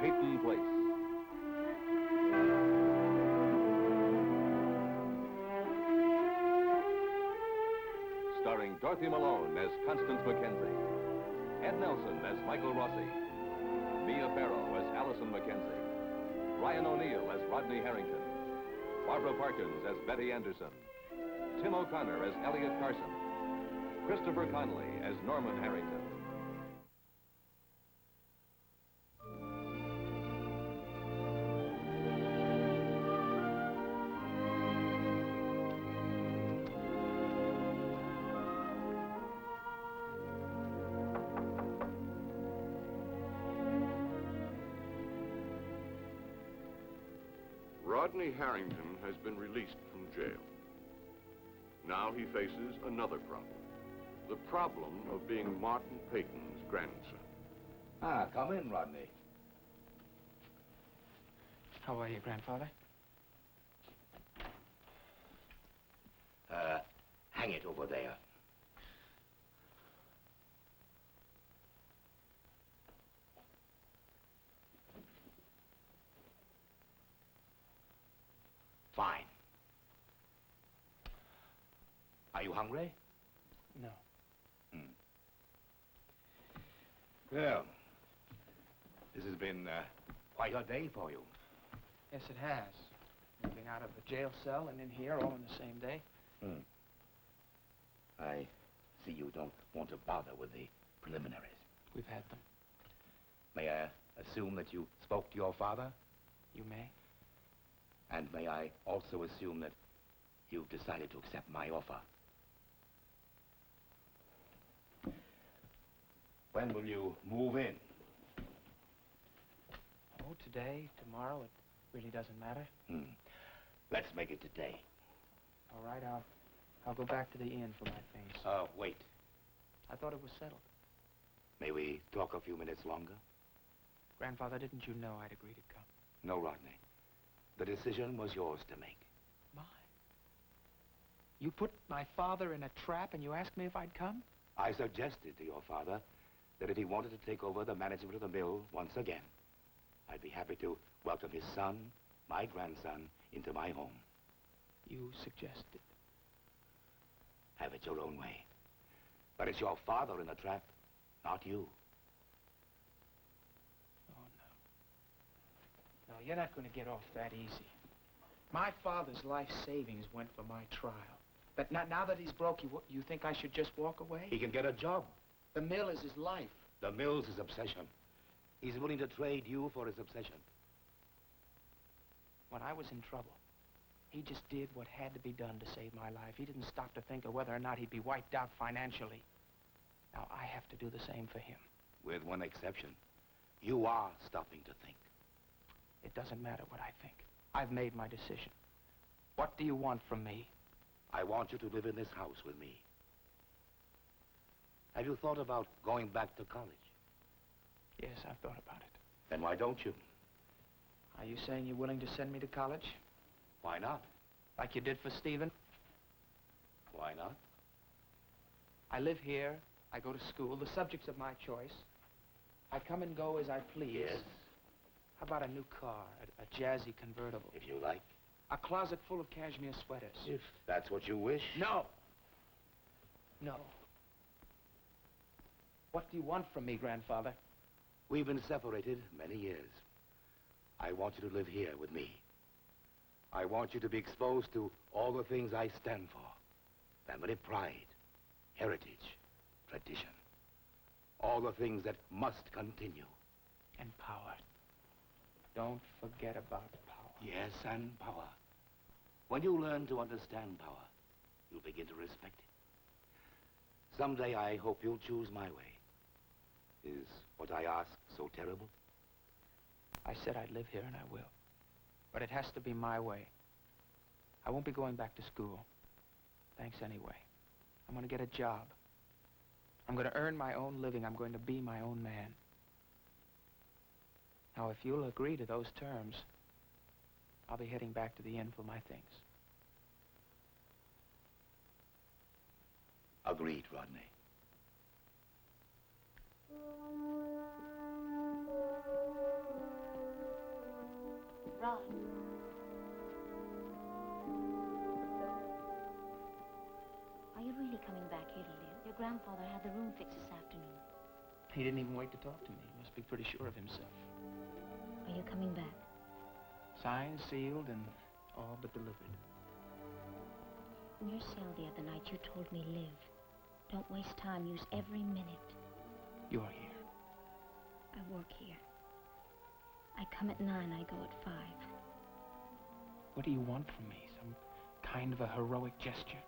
Peyton Place. Starring Dorothy Malone as Constance Mackenzie, Ed Nelson as Michael Rossi, Mia Farrow as Allison Mackenzie, Ryan O'Neal as Rodney Harrington, Barbara Parkins as Betty Anderson, Tim O'Connor as Elliot Carson, Christopher Conley as Norman Harrington. Rodney Harrington has been released from jail. Now he faces another problem. The problem of being Martin Peyton's grandson. Come in, Rodney. How are you, Grandfather? Hang it over there. Fine. Are you hungry? No. Well, this has been quite a day for you. Yes, it has. Moving out of the jail cell and in here all in the same day. I see you don't want to bother with the preliminaries. We've had them. May I assume that you spoke to your father? You may. And may I also assume that you've decided to accept my offer? When will you move in? Oh, today, tomorrow, it really doesn't matter. Let's make it today. All right, I'll go back to the inn for my things. Wait. I thought it was settled. May we talk a few minutes longer? Grandfather, didn't you know I'd agree to come? No, Rodney. The decision was yours to make. Mine? You put my father in a trap and you asked me if I'd come? I suggested to your father that if he wanted to take over the management of the mill once again, I'd be happy to welcome his son, my grandson, into my home. You suggested. Have it your own way. But it's your father in the trap, not you. Oh, no. No, you're not going to get off that easy. My father's life savings went for my trial. But now that he's broke, you think I should just walk away? He can get a job. The mill is his life. The mill's his obsession. He's willing to trade you for his obsession. When I was in trouble, he just did what had to be done to save my life. He didn't stop to think of whether or not he'd be wiped out financially. Now, I have to do the same for him. With one exception. You are stopping to think. It doesn't matter what I think. I've made my decision. What do you want from me? I want you to live in this house with me. Have you thought about going back to college? Yes, I've thought about it. Then why don't you? Are you saying you're willing to send me to college? Why not? Like you did for Stephen? Why not? I live here. I go to school. The subject's of my choice. I come and go as I please. Yes. How about a new car, a jazzy convertible? If you like. A closet full of cashmere sweaters. If that's what you wish. No. No. What do you want from me, Grandfather? We've been separated many years. I want you to live here with me. I want you to be exposed to all the things I stand for. Family pride, heritage, tradition. All the things that must continue. And power. Don't forget about power. Yes, and power. When you learn to understand power, you'll begin to respect it. Someday I hope you'll choose my way. Is what I ask so terrible? I said I'd live here, and I will. But it has to be my way. I won't be going back to school. Thanks anyway. I'm going to get a job. I'm going to earn my own living. I'm going to be my own man. Now, if you'll agree to those terms, I'll be heading back to the inn for my things. Agreed, Rodney. Rod. Are you really coming back here to live? Your grandfather had the room fixed this afternoon. He didn't even wait to talk to me. He must be pretty sure of himself. Are you coming back? Signed, sealed, and all but delivered. In your cell the other night, you told me live. Don't waste time. Use every minute. You're here. I work here. I come at 9, I go at 5. What do you want from me? Some kind of a heroic gesture?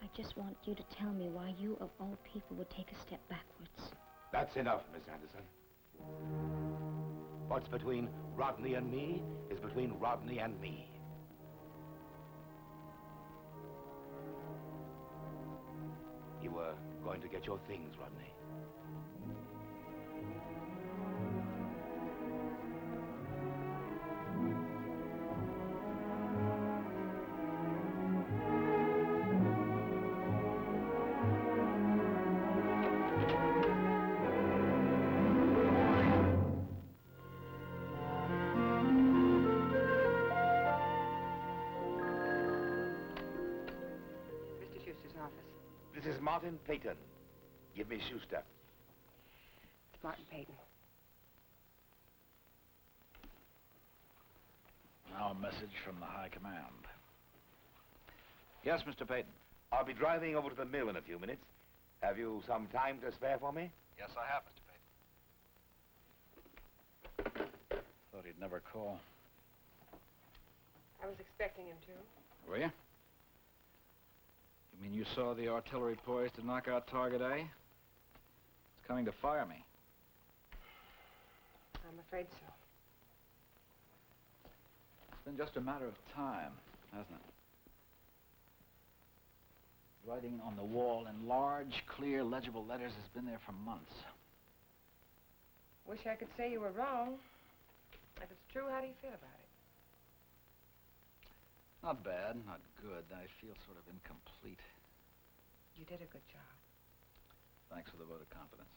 I just want you to tell me why you, of all people, would take a step backwards. That's enough, Miss Anderson. What's between Rodney and me is between Rodney and me. You were going to get your things, Rodney. Mr. Schuster's office. This is Martin Peyton. Give me Schuster. It's Martin Peyton. Now a message from the High Command. Yes, Mr. Peyton. I'll be driving over to the mill in a few minutes. Have you some time to spare for me? Yes, I have, Mr. Peyton. Thought he'd never call. I was expecting him to. Were you? You mean you saw the artillery poised to knock out target A? It's coming to fire me. I'm afraid so. It's been just a matter of time, hasn't it? Writing on the wall in large, clear, legible letters has been there for months. Wish I could say you were wrong. If it's true, how do you feel about it? Not bad, not good. I feel sort of incomplete. You did a good job. Thanks for the vote of confidence.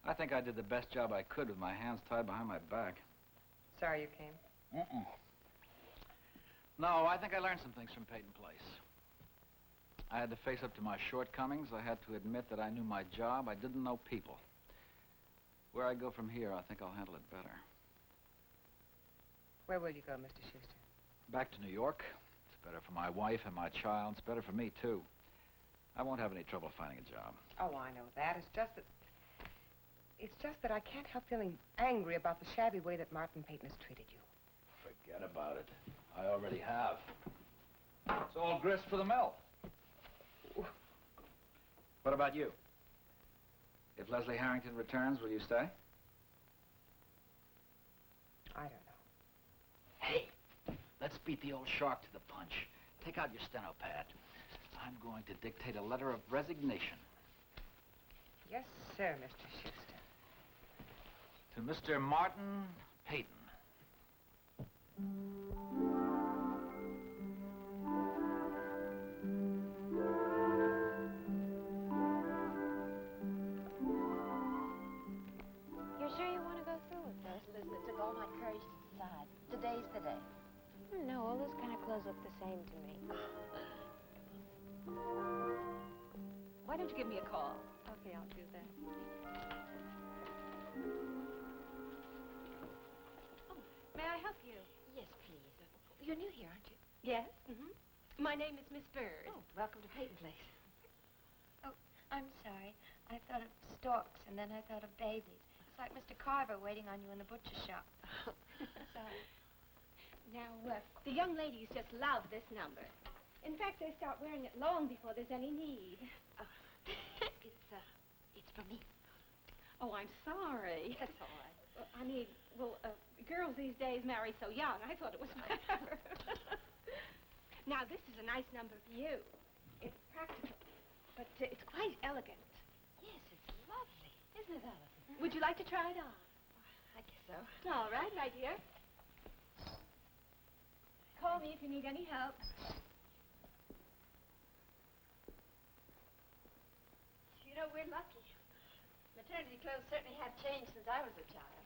I think I did the best job I could with my hands tied behind my back. Sorry you came. No, I think I learned some things from Peyton Place. I had to face up to my shortcomings. I had to admit that I knew my job. I didn't know people. Where I go from here, I think I'll handle it better. Where will you go, Mr. Schuster? Back to New York. It's better for my wife and my child. It's better for me, too. I won't have any trouble finding a job. Oh, I know that. It's just that I can't help feeling angry about the shabby way that Martin Peyton has treated you. Forget about it. I already have. It's all grist for the mill. What about you? If Leslie Harrington returns, will you stay? I don't know. Hey, let's beat the old shark to the punch. Take out your steno pad. I'm going to dictate a letter of resignation. Yes, sir, Mr. Schuster. To Mr. Martin Peyton. You're sure you want to go through with this? Listen, it took all my courage to decide. Today's the day. No, all those kind of clothes look the same to me. Why don't you give me a call? Okay, I'll do that. May I help you? Yes, please. You're new here, aren't you? Yes. My name is Miss Bird. Oh, welcome to Peyton Place. Oh, I'm sorry. I thought of storks, and then I thought of daisies. It's like Mr. Carver waiting on you in the butcher shop. Sorry. Now, the young ladies just love this number. In fact, they start wearing it long before there's any need. It's for me. Oh, I'm sorry. That's all right. Girls these days marry so young. I thought it was better. Now, this is a nice number for you. It's practical, but it's quite elegant. Yes, it's lovely. Isn't it, Allison? Would you like to try it on? I guess so. All right, my dear. Call me if you need any help. You know, we're lucky. Maternity clothes certainly have changed since I was a child.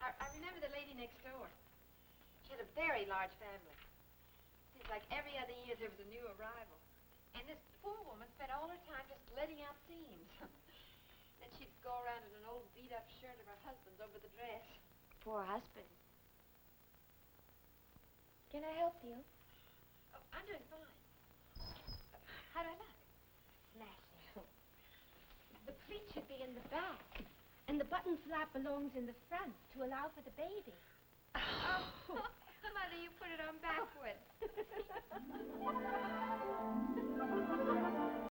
I remember the lady next door. She had a very large family. Seems like every other year there was a new arrival. And this poor woman spent all her time just letting out seams. Then she'd go around in an old beat-up shirt of her husband's over the dress. Poor husband. Can I help you? Oh, I'm doing fine. How do I look? Smashing. The pleat should be in the back, and the button flap belongs in the front to allow for the baby. Oh, Mother, you put it on backwards.